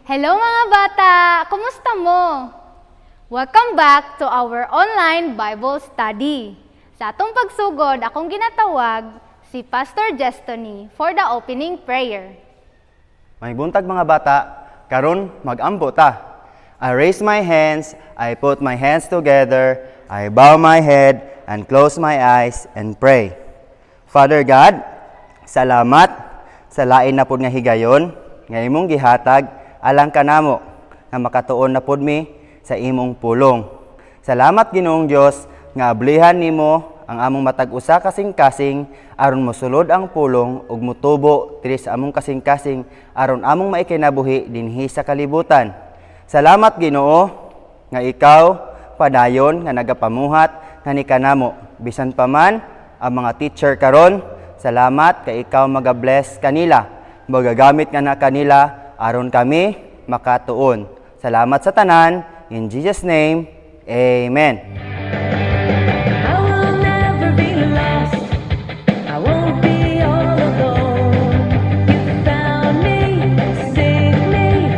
Hello mga bata! Kumusta mo? Welcome back to our online Bible study. Sa atong pagsugod, akong ginatawag si Pastor Jestony for the opening prayer. May buntag mga bata, karon mag-ambo ta. I raise my hands, I put my hands together, I bow my head and close my eyes and pray. Father God, salamat sa lain na pud nga higayon, nga imong gihatag alang kanamo nga makatuon na pud mi sa imong pulong. Salamat Ginoong Dios nga ablihan nimo ang among matag usa kasing-kasing aron mosulod ang pulong ug motubo diri sa among kasing-kasing aron among maikinabuhi dinhi sa kalibutan. Salamat Ginoo nga ikaw padayon nga nagapamuhat nga ni kanamo bisan pa man ang mga teacher karon. Salamat kay ikaw magabless kanila, magagamit nga na kanila aron kami makatuon. Salamat sa tanan. In Jesus' name, Amen. I will never be lost. I won't be all alone. You found me, saved me,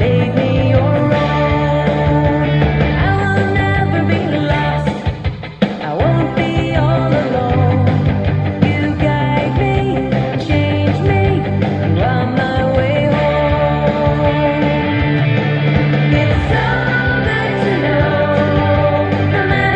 made me your own. I will never be lost. I won't be all alone. You guide me, change me, and on my way home. It's so good to know, no matter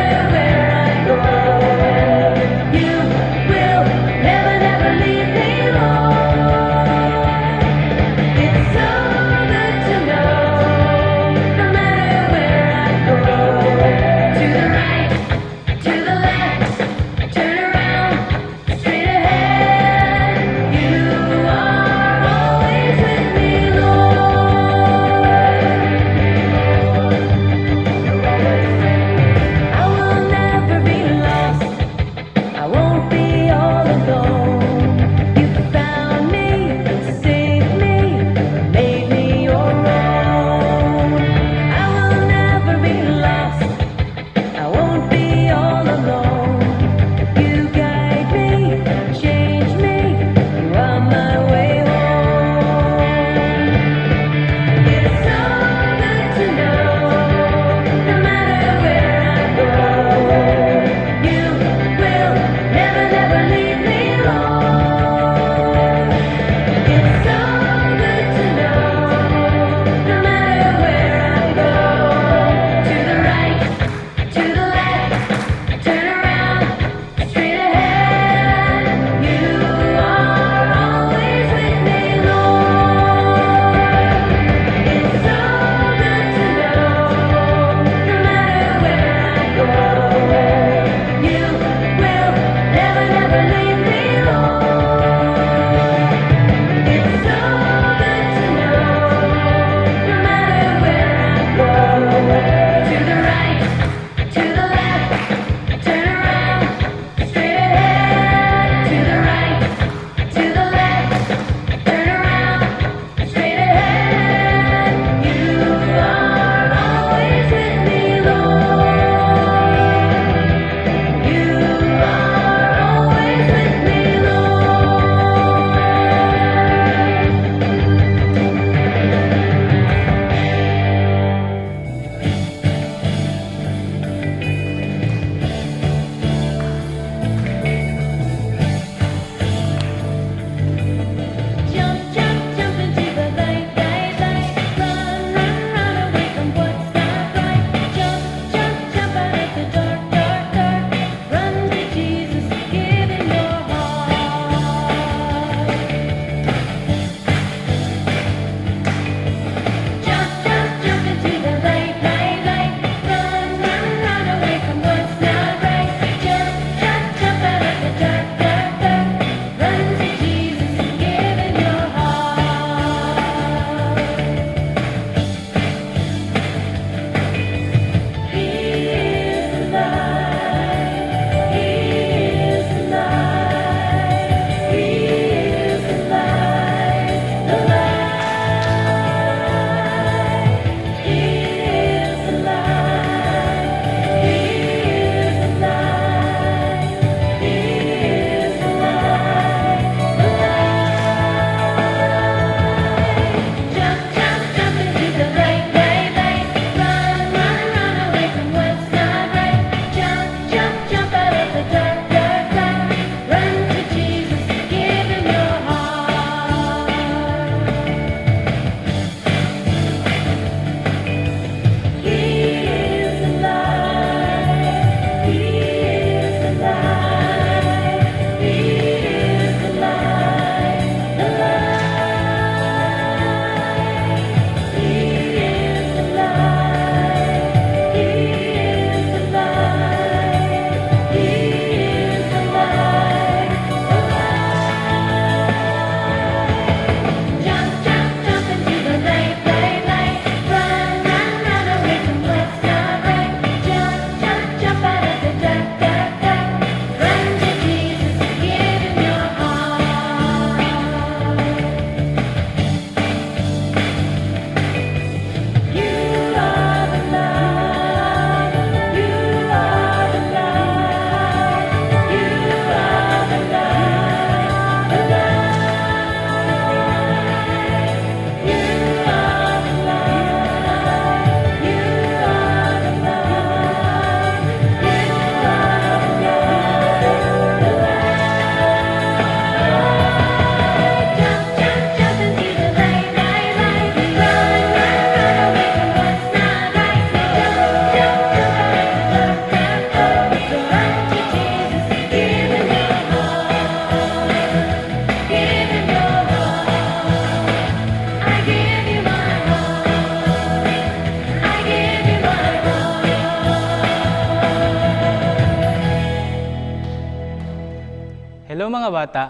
mga bata,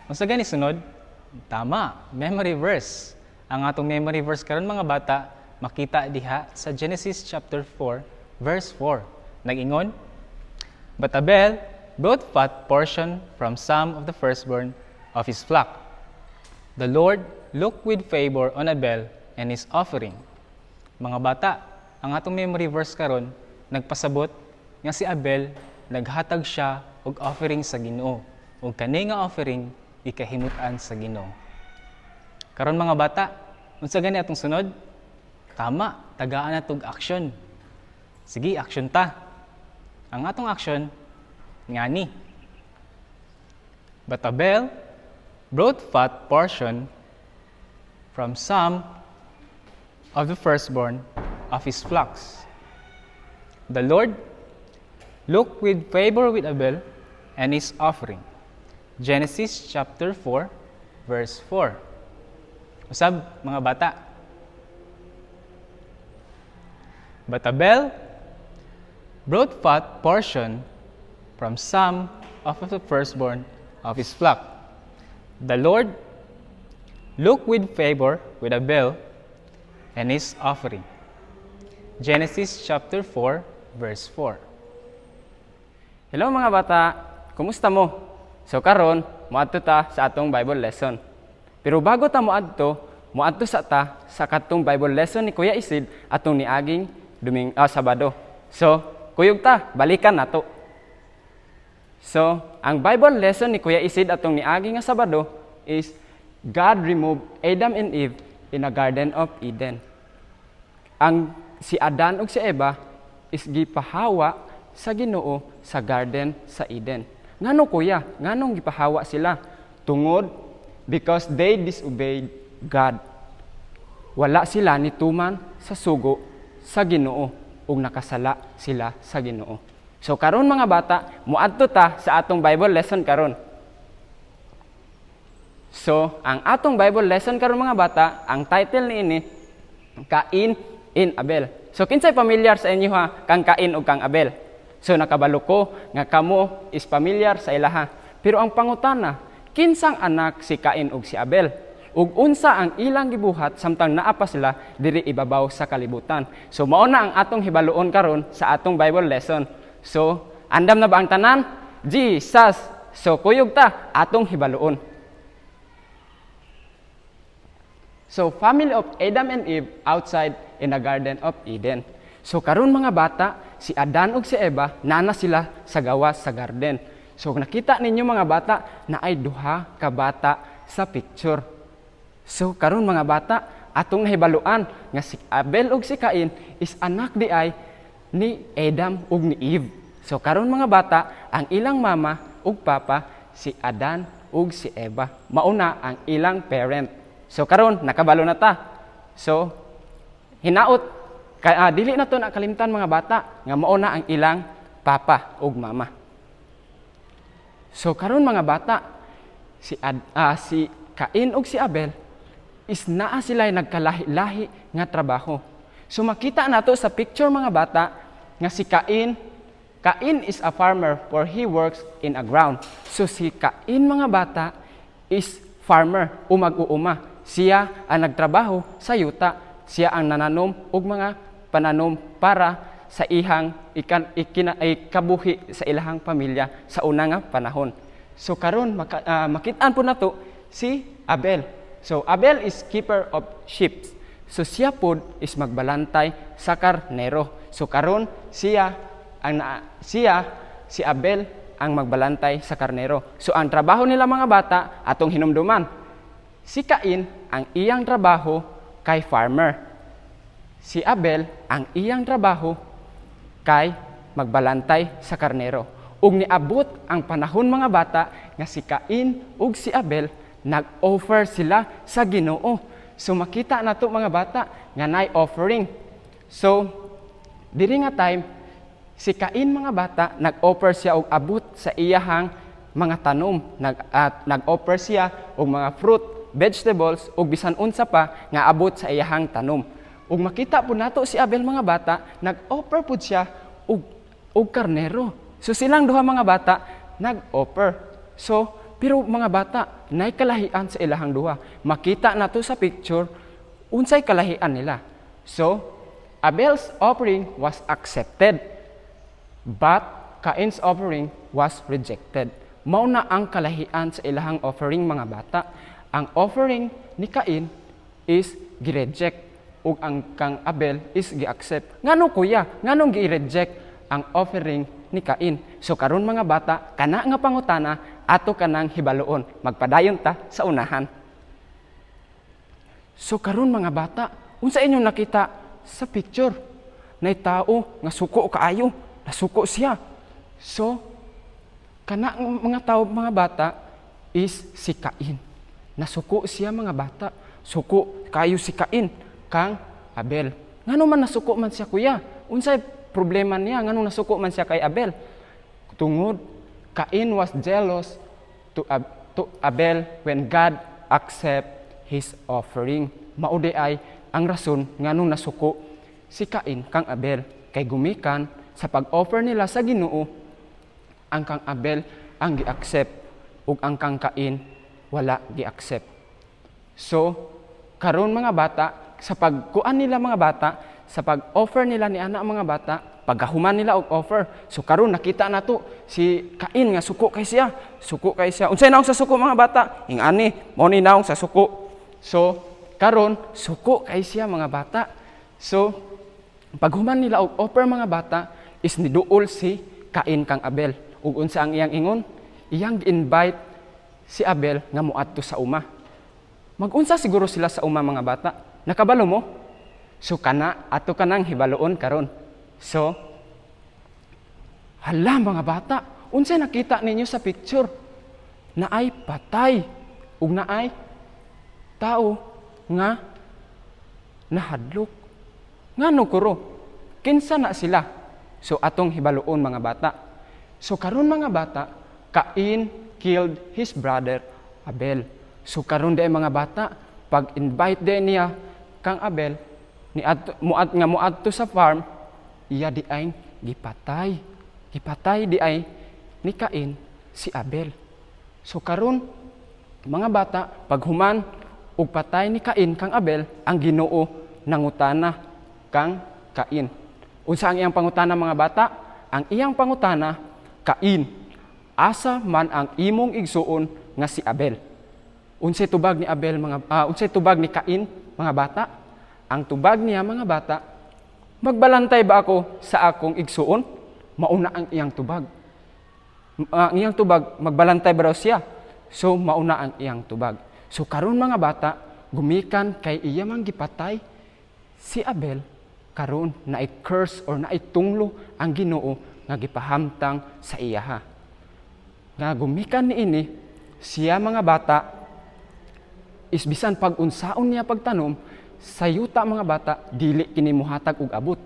unsa gani sunod? Tama, memory verse. Ang atong memory verse karon mga bata, makita diha sa Genesis chapter 4, verse 4. Nag-ingon, "But Abel brought fat portion from some of the firstborn of his flock. The Lord looked with favor on Abel and his offering." Mga bata, ang atong memory verse karon nagpasabot nga si Abel naghatag siya og offering sa Ginoo, ug kani nga offering ikahimutan sa Ginoo. Karon mga bata, unsa gani atong sunod? Tama, tagaan natog action. Sige, action ta. Ang atong action ngani. But Abel brought fat portion from some of the firstborn of his flocks. The Lord looked with favor with Abel and his offering. Genesis chapter 4, verse 4. Usab, mga bata. But Abel brought fat portion from some of the firstborn of his flock. The Lord looked with favor with Abel and his offering. Genesis chapter 4, verse 4. Hello mga bata, kumusta mo? So karon, moadto ta sa atong Bible lesson. Pero bago ta moadto sa katong Bible lesson ni Kuya Isid atong niaging Sabado. So, kuyog ta, balikan nato. So, ang Bible lesson ni Kuya Isid atong niaging nga Sabado is God removed Adam and Eve in a Garden of Eden. Ang si Adan ug si Eva is gipahawa sa Ginoo sa garden sa Eden. Ngano kuya? Nganong gipahawa sila? Tungod because they disobeyed God. Wala sila nituman sa sugo sa Ginoo ug nakasala sila sa Ginoo. So karon mga bata, moadto ta sa atong Bible lesson karon. So, ang atong Bible lesson karon mga bata, ang title niini Cain and Abel. So kinsay familiar sa inyo ha kang Cain ug kang Abel? So nakabalo ko nga kamo is familiar sa ilaha. Pero ang pangutana, kinsang anak si Cain ug si Abel? Ug unsa ang ilang gibuhat samtang naa pa sila diri ibabaw sa kalibutan. So mao na ang atong hibaluon karon sa atong Bible lesson. So andam na ba ang tanan? Jesus. So kuyog ta atong hibaluon. So family of Adam and Eve outside in the Garden of Eden. So karon mga bata, si Adan ug si Eva nana sila sa gawas sa garden. So nakita ninyo mga bata na ay duha ka bata sa picture. So karon mga bata, atong nahibaluan nga si Abel ug si Cain is anak di ay ni Adam ug ni Eve. So karon mga bata, ang ilang mama ug papa si Adan ug si Eva. Mauna ang ilang parent. So karon nakabalo na ta. So hinaot dili na to nakalimtan mga bata nga mauna ang ilang papa ug mama. So karon mga bata, si Cain ug si Abel is naa sila nagkalahi-lahi nga trabaho. So makita nato sa picture mga bata nga si Cain is a farmer for he works in a ground. So si Cain mga bata is farmer, umag-uuma. Siya ang nagtrabaho sa yuta. Siya ang nananom og mga pananom para sa ihang ikabuhi sa ilahang pamilya sa una nga panahon. So karon makitaan po nato si Abel. So Abel is keeper of sheep. So siya pod is magbalantay sa karnero. So karon si Abel ang magbalantay sa karnero. So ang trabaho nila mga bata atong hinumduman. Si Cain ang iyang trabaho kay farmer. Si Abel ang iyang trabaho kay magbalantay sa karnero. Ug niabot ang panahon mga bata nga si Cain ug si Abel nag-offer sila sa Ginoo. So makita nato mga bata nga nay offering. So diri nga time si Cain mga bata nag-offer siya og abot sa iyahang mga tanom. Nag-offer siya og mga fruit, vegetables ug bisan unsa pa nga abot sa iyahang tanom. Ug makita po nato si Abel mga bata nag-offer pud siya og karnero. So silang duha mga bata nag-offer. So Pero mga bata, nay kalahian sa ilahang duha. Makita na to sa picture, unsay kalahian nila. So, Abel's offering was accepted, but Cain's offering was rejected. Mao na ang kalahian sa ilahang offering mga bata. Ang offering ni Cain is gi-reject ug ang kang Abel is gi-accept. Ngano kuya? Nganong gi-reject ang offering ni Cain? So karon mga bata, kana nga pangutana ato kanang hibaluon. Magpadayon ta sa unahan. So karon mga bata, unsa inyong nakita sa picture? Nay tao nga suko kaayo, nasuko siya. So kana mga tao mga bata is si Cain. Nasuko siya mga bata. Suko kayo si Cain kang Abel. Ngano man nasuko man siya kuya? Unsay problema niya nganong nasuko man siya kay Abel? Tungod Cain was jealous to Abel when God accept his offering. Maude ay ang rason nganong nasuko si Cain kang Abel kay gumikan sa pag-offer nila sa Ginoo ang kang Abel ang gi-accept ug ang kang Cain wala gi-accept. So karon mga bata sa pagkuan nila mga bata, sa pag-offer nila ni ana mga bata, paggahuman nila og offer. So karon nakita nato si Cain nga suko kay siya. Suko kay siya. Unsay naong sa suko mga bata? Ingani, mao ni naong sa suko. So karon suko kay siya mga bata. So paghuman nila og offer mga bata is niduol si Cain kang Abel. Ug unsa ang iyang ingon? Iyang invite si Abel nga moadto sa uma. Mag-unsa siguro sila sa uma mga bata? Nakabalo mo? So kana ato kanang hibaloon karon. So hala mga bata, unsay nakita ninyo sa picture? Naay patay ug naay tao nga nahadlok. Ngano kuro? Kinsa na sila? So atong hibaloon mga bata. So karon mga bata, Cain killed his brother Abel. So karon day mga bata, pag-invite din niya kang Abel ni muadto sa farm, iya di ay gipatay. Gipatay di ay ni Cain si Abel. So karon mga bata, paghuman ug patay ni Cain kang Abel, ang Ginoo nangutana kang Cain. Unsa ang iyang pangutana mga bata? Ang iyang pangutana, Cain, asa man ang imong igsuon nga si Abel? Unsay tubag ni Abel unsay tubag ni Cain mga bata? Ang tubag niya mga bata, magbalantay ba ako sa akong igsuon? Mauna ang iyang tubag. Ang iyang tubag, magbalantay ba raw siya? So mauna ang iyang tubag. So karon mga bata, gumikan kay iya mang gipatay si Abel, karon na curse or na tunglo ang Ginoo nga gipahamtang sa iya. Nga gumikan niini siya mga bata is bisan pag-unsaon niya pagtanom sa yuta mga bata dili kini mohatag og abot.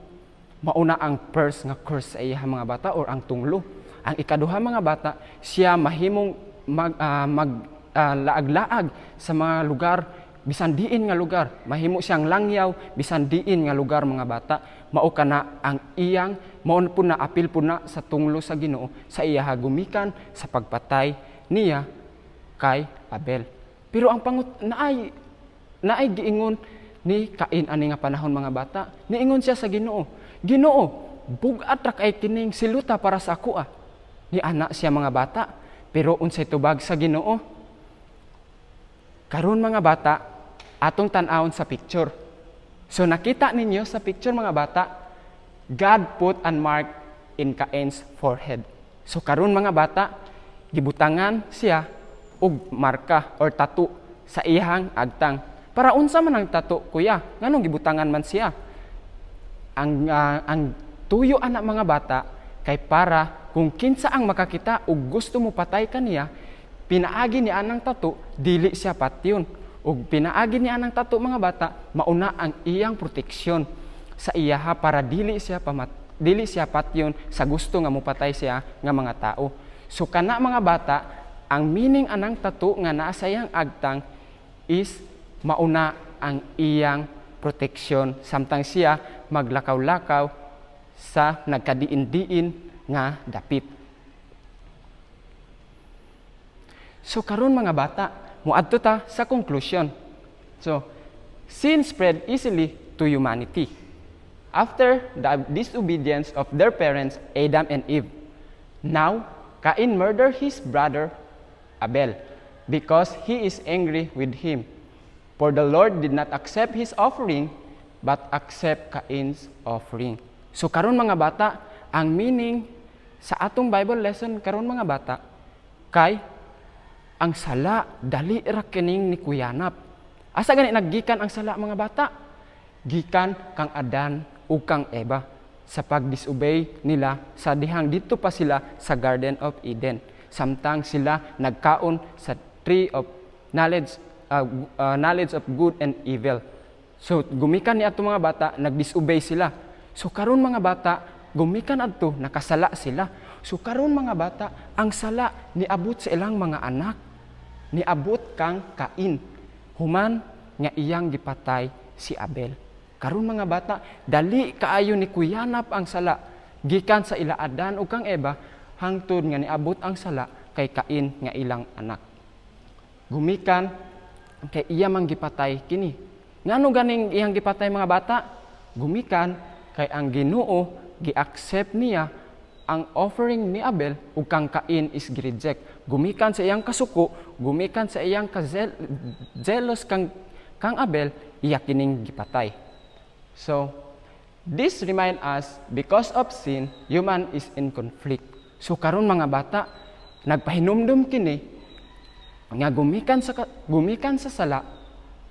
Mauna ang first nga curse sa iya mga bata or ang tunglo. Ang ikaduha mga bata, siya mahimong laag-laag sa mga lugar bisan diin nga lugar. Mahimo siyang langyaw bisan diin nga lugar mga bata. Mao kana ang iyang mao po na apil po na sa tunglo sa Ginoo sa iya gumikan sa pagpatay niya kay Abel. Pero ang naay giingon ni Cain ani nga panahon mga bata. Niingon siya sa Ginoo, Ginoo, bugat ra kay kining siluta para sa ako ah. Ni anak siya mga bata. Pero unsay tubag sa Ginoo? Karon mga bata, atong tan-awon sa picture. So nakita ninyo sa picture mga bata, God put a mark in Cain's forehead. So karon mga bata, gibutangan siya og marka or tattoo sa iyang agtang. Para unsa man ang tattoo, kuya? Nganong gibutangan man siya? Ang tuyo anak mga bata kay para kung kinsa ang makakita ug gusto mo patay kaniya, pinaagi ni anang tattoo dili siya patyon. Ug pinaagi ni anang tattoo mga bata, mauna ang iyang proteksyon sa iya para dili siya patyon sa gusto nga mopatay siya nga mga tao. So kana mga bata, ang meaning anang tattoo nga naa sa iyang agtang is mauna ang iyang proteksyon samtang siya maglakaw-lakaw sa nagkadiin-diin nga dapit. So karon mga bata, muadto ta sa conclusion. So, sin spread easily to humanity. After the disobedience of their parents, Adam and Eve, now Cain murdered his brother Abel because he is angry with him. For the Lord did not accept his offering, but accept Cain's offering. So karon mga bata, ang meaning sa atong Bible lesson karon mga bata, kay ang sala dali ra kining ni kuyanap. Asa gani naggikan ang sala mga bata? Gikan kang Adan ug kang Eva sa pagdisobey nila sa dihang dito pa sila sa Garden of Eden. Samtang sila nagkaon sa tree of knowledge of good and evil. So gumikan ni ato mga bata, nagdisobey sila. So karon mga bata, gumikan adto nakasala sila. So karon mga bata, ang sala niabot sa ilang mga anak. Niabot kang Cain. Human nga iyang gipatay si Abel. Karon mga bata, dali kaayo ni kuyanap ang sala gikan sa ila Adan ug kang Eva hangtod nga niabot ang sala kay Cain nga ilang anak. Gumikan kay iya mang gipatay kini. Ngano ganing iyang gipatay mga bata? Gumikan kay ang Ginoo gi-accept niya ang offering ni Abel ug kang Cain is gi-reject. Gumikan sa iyang kasuko, gumikan sa iyang jealous kang Abel, iya kining gipatay. So, this remind us because of sin, human is in conflict. So karon mga bata, nagpahinumdum kini nga gumikan sa sala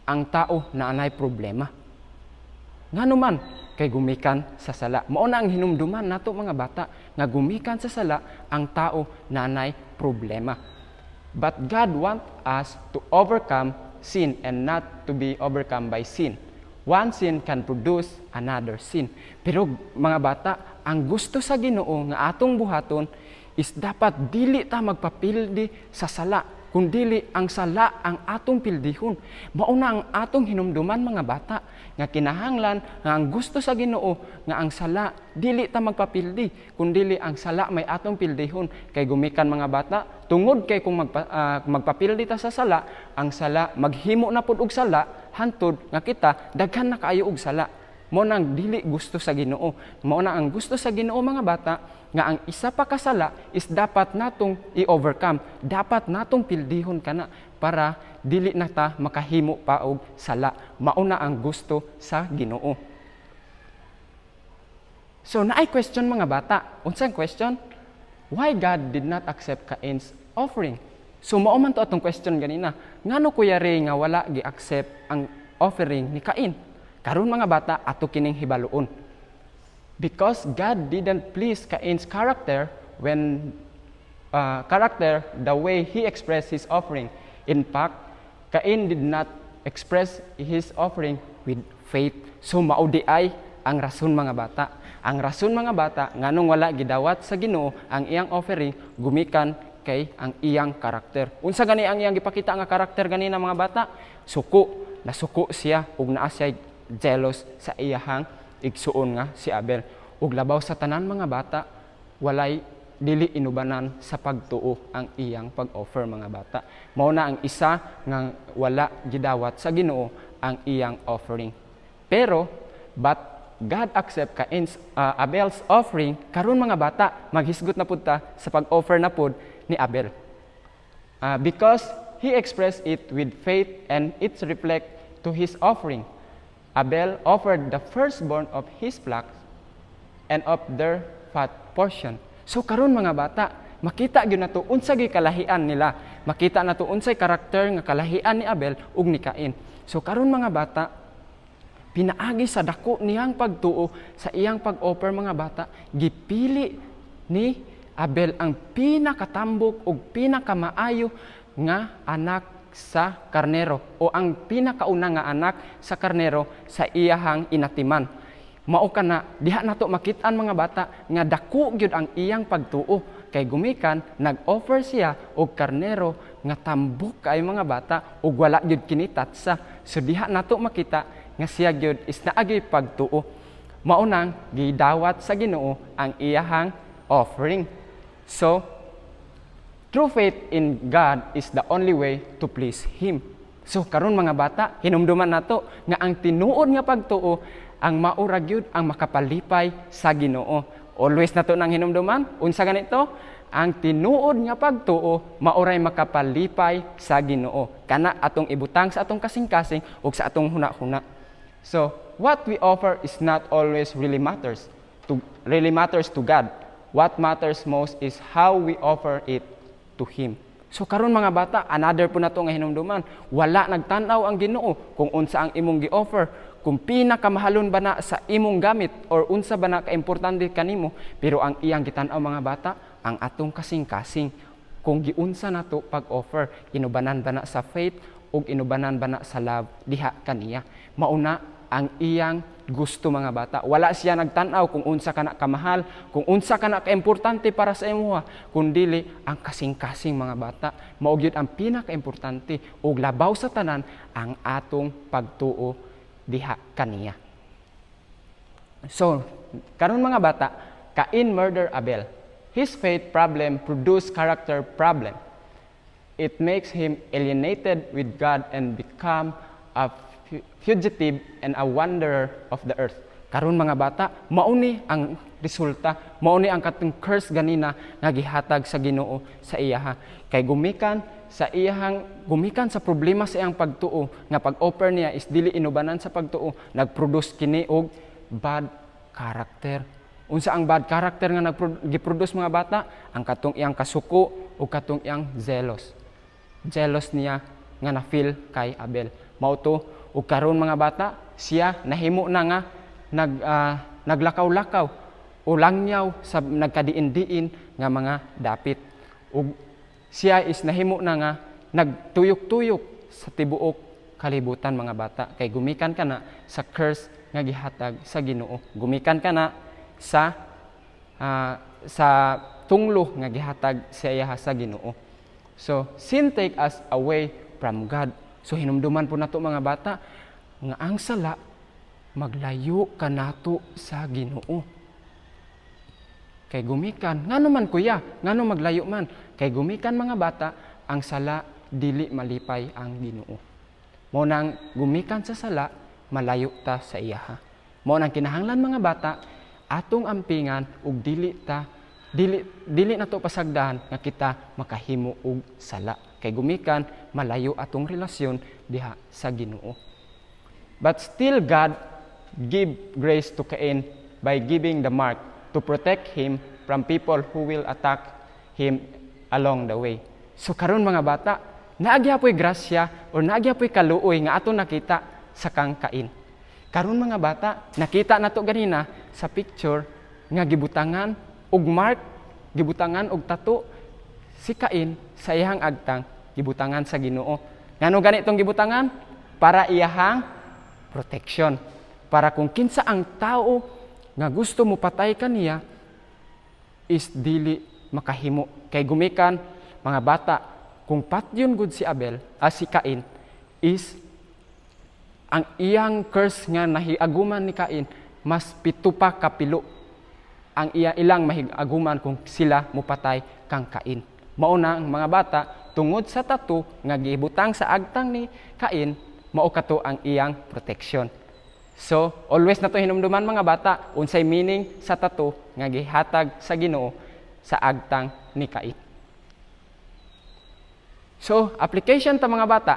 ang tao na anay problema. Ngano man kay gumikan sa sala. Mao na ang hinumduman nato mga bata nga gumikan sa sala ang tao na anay problema. But God want us to overcome sin and not to be overcome by sin. One sin can produce another sin. Pero mga bata, ang gusto sa Ginoo nga atong buhaton is dapat dili ta magpapildi sa sala, kundili ang sala ang atong pildihon. Mao na ang atong hinumduman mga bata nga kinahanglan nga ang gusto sa Ginoo nga ang sala dili ta magpapildi, kundili ang sala may atong pildihon. Kay gumikan mga bata, tungod kay kung magpapildi ta sa sala, ang sala maghimo na pud og sala hantod nga kita daghan na kaayo og sala. Mao nang dili gusto sa Ginoo. Mao na ang gusto sa Ginoo mga bata nga ang isa pa kasala is dapat natong i-overcome. Dapat natong pildihon kana para dili na ta makahimo pa og sala. Mao na ang gusto sa Ginoo. So naay question mga bata. Unsang question? Why God did not accept Cain's offering? So mao man to atong question ganina. Ngano kuya Ray nga wala gi-accept ang offering ni Cain? Karon mga bata ato kining hibaluon. Because God didn't please Cain's character the way he expressed his offering. In fact, Cain did not express his offering with faith. So maudi ay ang rason mga bata. Ang rason mga bata nganong wala gidawat sa Ginoo ang iyang offering gumikan kay ang iyang karakter. Unsa gani ang iyang gipakita nga karakter ganina mga bata? Suko. Nasuko siya ug naa siya jealous sa iyahang igsuon nga si Abel. Ug labaw sa tanan mga bata, walay dili inubanan sa pagtuo ang iyang pag-offer mga bata. Mao na ang isa nga wala gidawat sa Ginoo ang iyang offering. Pero but God accept Abel's offering. Karon mga bata, maghisgot na pud ta sa pag-offer na pud ni Abel. Because he expressed it with faith and it reflect to his offering. Abel offered the firstborn of his flocks and of their fat portion. So karon mga bata, makita gyud nato unsa gyud kalahian nila. Makita nato unsay karakter nga kalahian ni Abel ug ni Cain. So karon mga bata, pinaagi sa dako niyang pagtuo sa iyang pag-offer mga bata, gipili ni Abel ang pinakatambok ug pinakamaayo nga anak sa karnero o ang pinakauna nga anak sa karnero sa iyahang inatiman. Mao kana diha nato makit-an mga bata nga dako gyud ang iyang pagtuo kay gumikan nag-offer siya og karnero nga tambok kay mga bata ug wala gyud kini tatsa. So diha nato makita nga siya gyud is naagi pagtuo. Mao nang gidawat sa Ginoo ang iyahang offering. So True faith in God is the only way to please Him. So karon mga bata, hinumduman nato nga ang tinuod nga pagtuo ang maura gyud ang makapalipay sa Ginoo. Always nato nang hinumduman unsa ganito? Ang tinuod nga pagtuo mauray makapalipay sa Ginoo. Kana atong ibutang sa atong kasing-kasing ug sa atong hunahuna. So, what we offer is not always really matters to God. What matters most is how we offer it to Him. So karon mga bata, another po na to nga hinumduman. Wala nagtanaw ang Ginoo kung unsa ang imong gi-offer, kung pinakamahalon ba na sa imong gamit or unsa ba na kaimportante kanimo, pero ang iyang gitan-aw mga bata, ang atong kasing-kasing kung giunsa nato pag-offer, inubanan ba na sa faith o inubanan ba na sa love diha kaniya. Mauna ang iyang gusto mga bata. Wala siya nagtanaw kung unsa ka na kamahal, kung unsa ka na kaimportante para sa imuha, kundili ang kasing-kasing mga bata. Mao gyud ang pinakaimportante ug labaw sa tanan ang atong pagtuo diha kaniya. So, karon mga bata, Cain murder Abel. His faith problem produced character problem. It makes him alienated with God and become a fugitive and a wanderer of the earth. Karon mga bata, mauni ang resulta, mauni ang katong curse ganina nga gihatag sa Ginoo sa iyaha. Kay gumikan sa problema sa iyang pagtuo nga pag-offer niya is dili inubanan sa pagtuo, nagproduce kini og bad character. Unsa ang bad character nga giproduce mga bata? Ang katong iyang kasuko o katong iyang jealous. Jealous niya nga na-feel kay Abel. Mao to ug karon mga bata, siya nahimo na nga naglakaw-lakaw o langyaw sa nagkadiin-diin nga mga dapit. Ug siya is nahimo na nga nagtuyok-tuyok sa tibuok kalibutan mga bata. Kay gumikan ka na sa curse nga gihatag sa Ginoo. Gumikan ka na sa tunglo nga gihatag sa iya sa Ginoo. So, sin take us away from God. So, hinumduman po nato mga bata nga ang sala maglayo ka nato sa Ginoo. Kay gumikan, ngano man kuya, ngano maglayo man. Kay gumikan mga bata, ang sala dili malipay ang Ginoo. Mao nang gumikan sa sala, malayo ta sa iya. Mao nang kinahanglan mga bata, atong ampingan ug dili na to pasagdahan nga kita makahimo og sala. Kay gumikan malayo atong relasyon diha sa Ginoo. But still God give grace to Cain by giving the mark to protect him from people who will attack him along the way. So karon mga bata, naagyapoy grasya o naagyapoy kaluoy nga aton nakita sa kang Cain. Karon mga bata, nakita nato ganina sa picture nga gibutangan og mark, gibutangan og tattoo si Cain sa iyang agtang gibutangan sa Ginoo. Ngano ganitong gibutangan? Para iyahang protection. Para kung kinsa ang tao nga gusto mo patay kaniya is dili makahimo. Kay gumikan mga bata, kung patyon gud si si Cain is ang iyang curse nga nahiaguman ni Cain mas 7 pa kapilo ang ilang mahiaguman kung sila mupatay kang Cain. Mao na ang mga bata tungod sa tattoo nga gibutang sa agtang ni Cain, mao kato ang iyang protection. So, always na to hinumduman mga bata, unsay meaning sa tattoo nga gihatag sa Ginoo sa agtang ni Cain. So, application ta mga bata.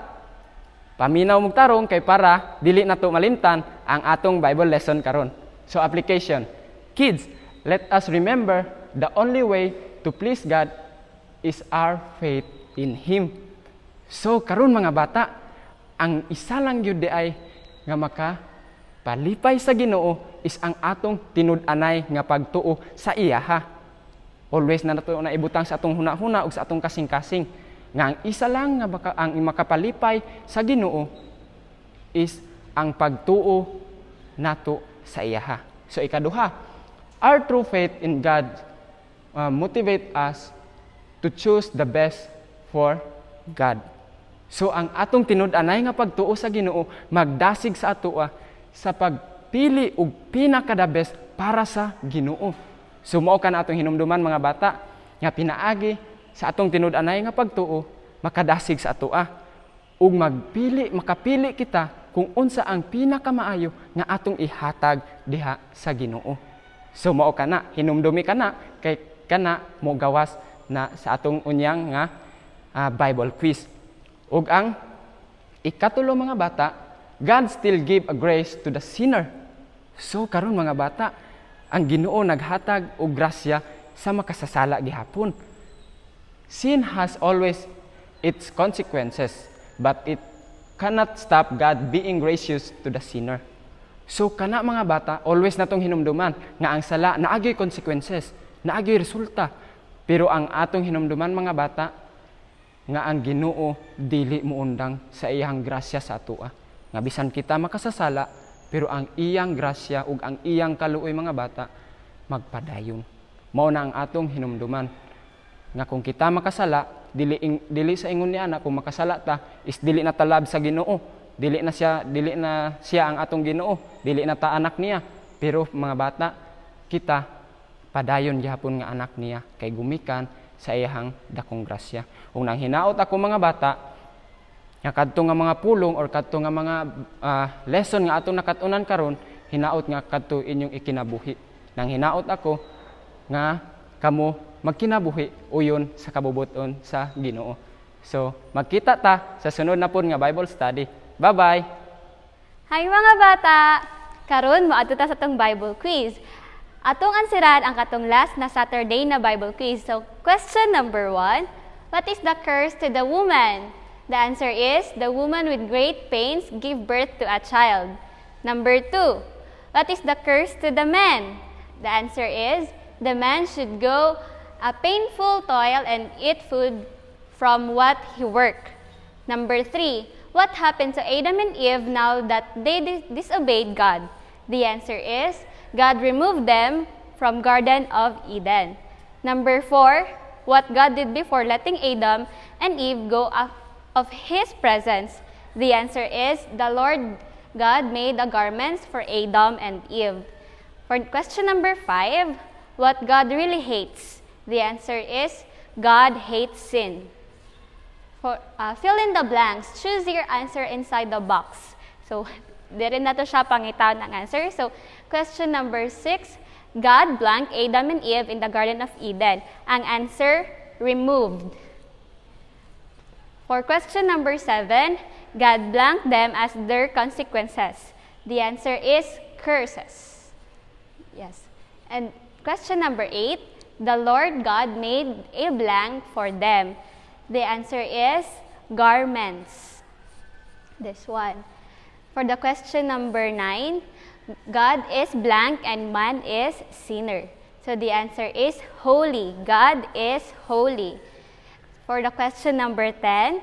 Paminaw mong tarong kay para dili na to malimtan ang atong Bible lesson karon. So, application. Kids, let us remember the only way to please God is our faith in Him. So, karon mga bata, ang isa lang yun di ay nga makapalipay sa Ginoo is ang atong tinud-anay nga pagtuo sa iyaha. Always na nato na ibutang sa atong huna-huna ug sa atong kasing-kasing nga ang isa lang nga ang makapalipay sa Ginoo is ang pagtuo nato sa iyaha. So ikaduha, our true faith in God motivate us to choose the best for God. So ang atong tinud-anay nga pagtuo sa Ginoo magdasig sa atoa sa pagpili og pinaka the best para sa Ginoo. So mao kan atong hinumduman mga bata nga pinaagi sa atong tinud-anay nga pagtuo makadasig sa atoa ug makapili kita kung unsa ang pinakamaayo nga atong ihatag diha sa Ginoo. So mao kana, hinumdumi kana kay kana mo gawas na sa atong unyang nga Bible quiz. Ug ang ikatulo mga bata, God still give a grace to the sinner. So karon mga bata, ang Ginoo naghatag og grasya sa makasasala gihapon. Sin has always its consequences, but it cannot stop God being gracious to the sinner. So kana mga bata, always natong hinumduman nga ang sala naagyoy consequences, naagyoy resulta. Pero ang atong hinumduman mga bata nga ang Ginoo dili muundang sa iyang grasya sa atoa. Nga bisan kita makasasala, pero ang iyang grasya ug ang iyang kaluoy mga bata magpadayon. Mao na ang atong hinumduman nga kung kita makasala, dili sa ingon ni ana kung makasala ta is dili na talab sa Ginoo. Dili na siya ang atong Ginoo, dili na ta anak niya. Pero mga bata, kita padayon gihapon nga anak niya kay gumikan sa iyang dakong grasya. Ug nang hinaot ako mga bata, nga kadto nga mga pulong or kadto nga mga lesson nga atong nakatunan karon, hinaot nga kadto inyong ikinabuhi. Nang hinaot ako nga kamo magkinabuhi uyon sa kabubuton sa Ginoo. So, magkita ta sa sunod na pud nga Bible study. Bye-bye! Hi mga bata! Karon moadto ta sa tong Bible quiz. Atong ansiran ang katong last na Saturday na Bible quiz. So, question number 1, what is the curse to the woman? The answer is, the woman with great pains give birth to a child. Number 2, what is the curse to the man? The answer is, the man should go a painful toil and eat food from what he worked. Number 3, what happened to Adam and Eve now that they disobeyed God? The answer is, God removed them from Garden of Eden. Number 4, what God did before letting Adam and Eve go out of His presence? The answer is, the Lord God made the garments for Adam and Eve. For question number 5, what God really hates? The answer is, God hates sin. For, fill in the blanks. Choose your answer inside the box. So, diri na to siya pangitaw ng answer. So, question number 6, God blank Adam and Eve in the Garden of Eden. Ang answer, removed. For question number 7, God blanked them as their consequences. The answer is curses. Yes. And question number 8, the Lord God made a blank for them. The answer is garments. This one. For the question number 9, God is blank and man is sinner. So the answer is holy. God is holy. For the question number 10,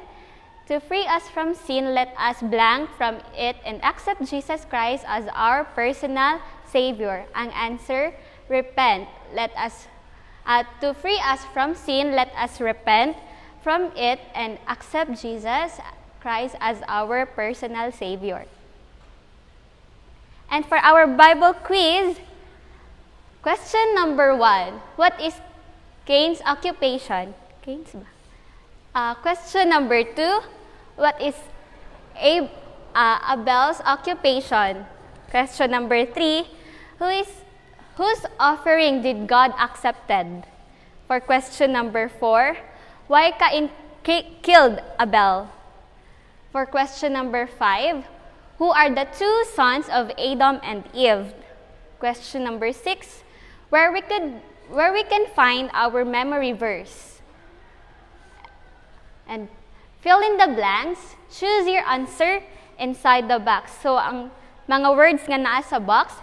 to free us from sin, let us blank from it and accept Jesus Christ as our personal Savior. Ang answer, repent. Let us to free us from sin, let us repent from it and accept Jesus Christ as our personal Savior. And for our Bible quiz, question number 1, what is Cain's occupation? Cain's ba? Question number 2, what is Abel's occupation? Question number 3, whose offering did God accepted? For question number 4, why Cain killed Abel? For question number 5, who are the two sons of Adam and Eve? Question number 6, where we can find our memory verse? And fill in the blanks, choose your answer inside the box. So ang mga words nga naa sa box,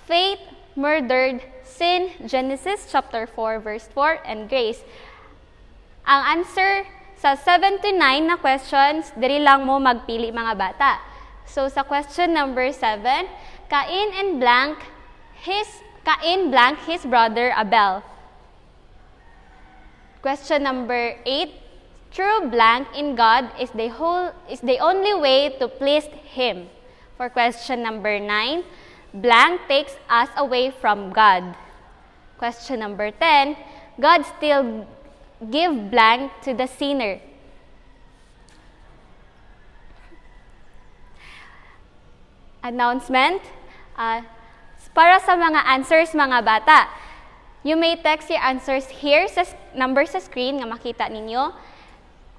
faith, murdered, sin, Genesis chapter 4 verse 4, and grace. Ang answer sa 7 to 9 na questions, diri lang mo magpili mga bata. So sa question number 7, Cain blank his brother Abel. Question number 8, true blank in God is the only way to please Him. For question number 9, blank takes us away from God. Question number 10, God still give blank to the sinner. Announcement. Para sa mga answers mga bata, you may text your answers here sa number sa screen nga makita ninyo,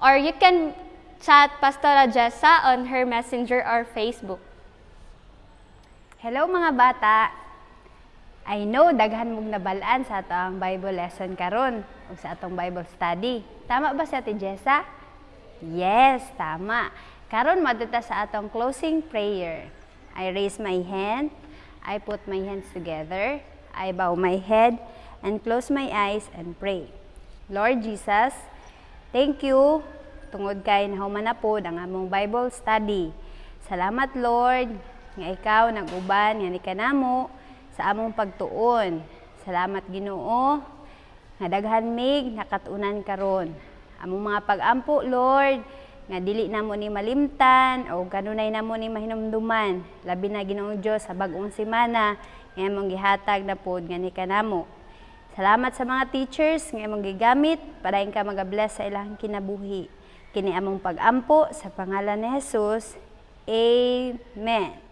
or you can chat Pastora Jessa on her messenger or Facebook. Hello mga bata. I know daghan mong nabalaan sa atong Bible lesson karon ug sa atong Bible study. Tama ba si Ate Jessa? Yes, tama. Karon madto sa atong closing prayer. I raise my hand, I put my hands together, I bow my head and close my eyes and pray. Lord Jesus, thank you tungod kay nahuman na pod ang among Bible study. Salamat Lord nga ikaw nag-uban nga ni kanamo sa among pagtuon. Salamat Ginoo nga daghan mig nakatunan karon. Among mga pag-ampo Lord nga dili namo ni malimtan o kanunay namo ni mahinumduman. Labi na Ginoong Dios sa bag-ong semana nga among gihatag na pod nga ni kanamo. Salamat sa mga teachers nga among gigamit para ka magabless sa ilang kinabuhi. Kini among pag-ampo sa pangalan ni Jesus. Amen.